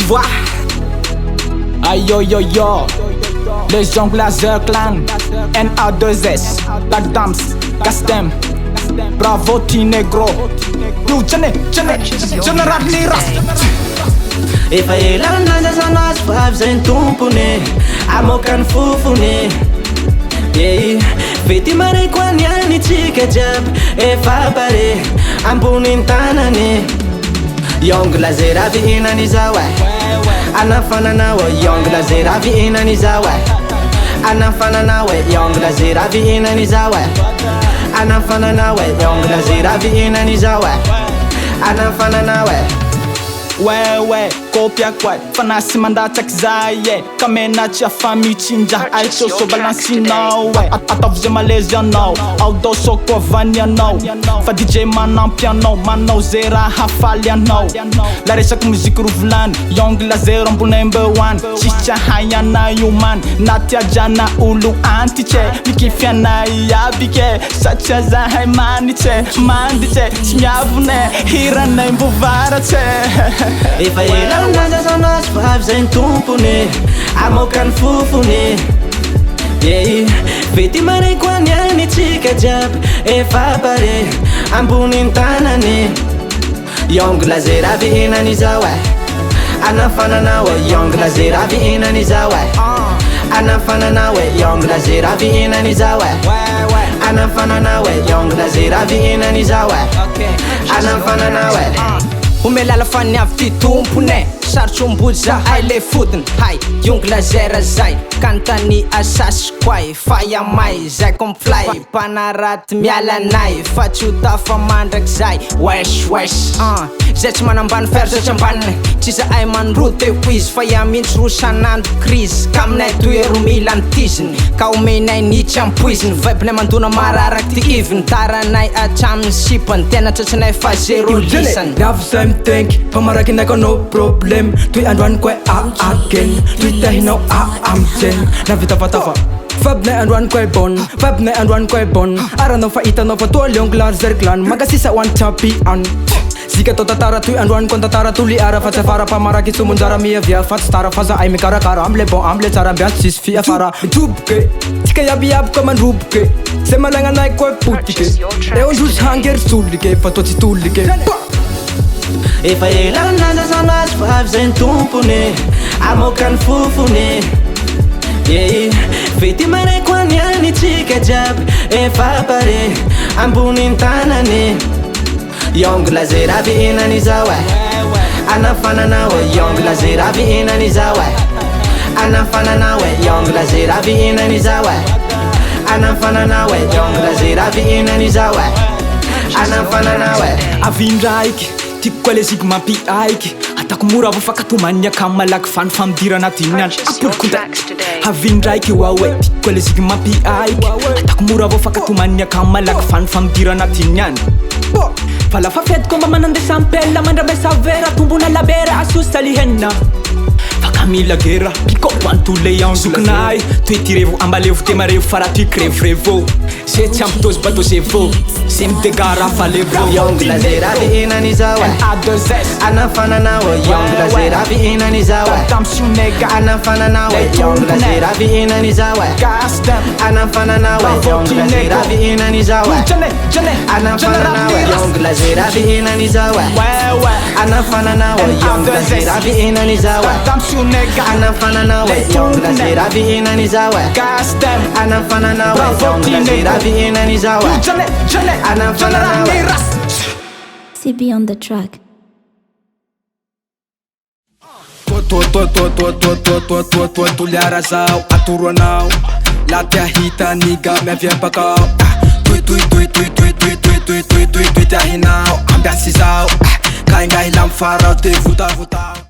vois. Aïe yo yo yo. Les jongleurs clan NA2S Black Dams Gastem Bravo Tinegro You Jene Ragnits'Art Efa ela nandrasana azy fa avy zay ny tompony amokany fofony Vety mare koa niany tsika jiaby efa pare amboniny tanany Yongla zay raha vihinany zao anafanana hoe yongla zay raha vihinany zao anafanana hoe yongla zay raha vihinany zao anafanana hoe yongla zay raha vihinany zao anafanana hoe Ouais, kopia kwat fanasi mandatsak zaye kamena tia famille chinja ai so balancinao ataovy zay malaise anao ao dao soko vany anao fa DJ manampy anao manao zay raha hafaly anao la resaky musique rovolany yongla zay rambona number 1 tsisy hay anay io man na tiajana olo antitse mikify anay abike satria zahay manitse manditse tsy miavone hiranay mbovaratse Efa ela nandrasana azy fa avy zay ny tompony amokany fofony Vety mare koa niany tsika jiaby efa pare amboniny tanany Yongla zay raha vihinany zao anafanana hoe yongla zay raha vihinany zao anafanana hoe yongla zay raha vihinany zao anafanana hoe yongla zay raha vihinany zao anafanana hoe Umelala fany avy ty tompone sarotry omboly zahay le fotony hay yongla zay zay kantany asasy koay fayamay zay complay panaraty mialanay fa tsy ho tafa mandraky zay wesh zay tsy manambany fer zay ambaniny tsy zahay manroto eo izy fa ia mintsy ro sanandro crise ka aminay toero mila nitiziny ka omenay nitsy ampoiziny vibinay mandona mararaky ty iviny taranay atraminy sipany tena tsatsinay fa zero lisany Think, pamarakin ako no problem Tuy andwan ko again Tuy tahinao amjen Na vita Fab na andwan ko bon Arano fa ita no fa tuol yung glazer clan Magasisa one champion Zika to tatara tuy andwan ko tatara tuli ara Fat safara pamaraki sumunjara miya via Fat stara faza ay mi karakara Amle bon amle tsara bian sis fia fara Tubke Tika yabi yab ko man rubke Sema langa nai ko putike Eon dus hanger sulike Fatoti tulike Efa ela nandrasana azy fa avy zay ny tompony amokany fofony Vety mare koa niany tsika jiaby efa pare amboniny tanany Yongla zay raha vihinany zao anafanana hoe yongla zay raha vihinany zao anafanana hoe yongla zay raha vihinany zao anafanana hoe yongla zay raha vihinany zao anafanana hoe avindraiky Tiako koa le zigy mampiaiky Atako mora avo fakatomany akamy malaky fany famidira anatin'ny andro apolokonta avindraiky wawe Tiako koa le zigy mampiaiky Atako mora avo fakatomany akamy malaky fany famidira anatin'ny andro Fa lafa fety komba manandesa ampela mandrame savera tombona labera asosaly henna Famila guerra, pick up one to lay on Zukunai, tweetirevo, ambalevo, temarevo, farati crevrevo Se champions bato sevo, sem de gara falevo Yongla zay raha vihinany zao NA2S anafanana hoe yongla zay raha vihinany zao Tamsunega anafanana hoe yongla zay raha vihinany zao Gastem anafanana hoe yongla zay raha vihinany zao anafanana hoe yongla zay raha vihinany zao anafanana hoe yongla zay raha vihinany zao anafanana hoe yongla zay raha vihinany zao anafanana hoe yongla zay raha vihinany zao anafanana hoe CB on the track. Tuliara zao aturo anao La tia hita niga me vien pakao Tui tia hinao ambiasi zao Kainga hilam farao te vuta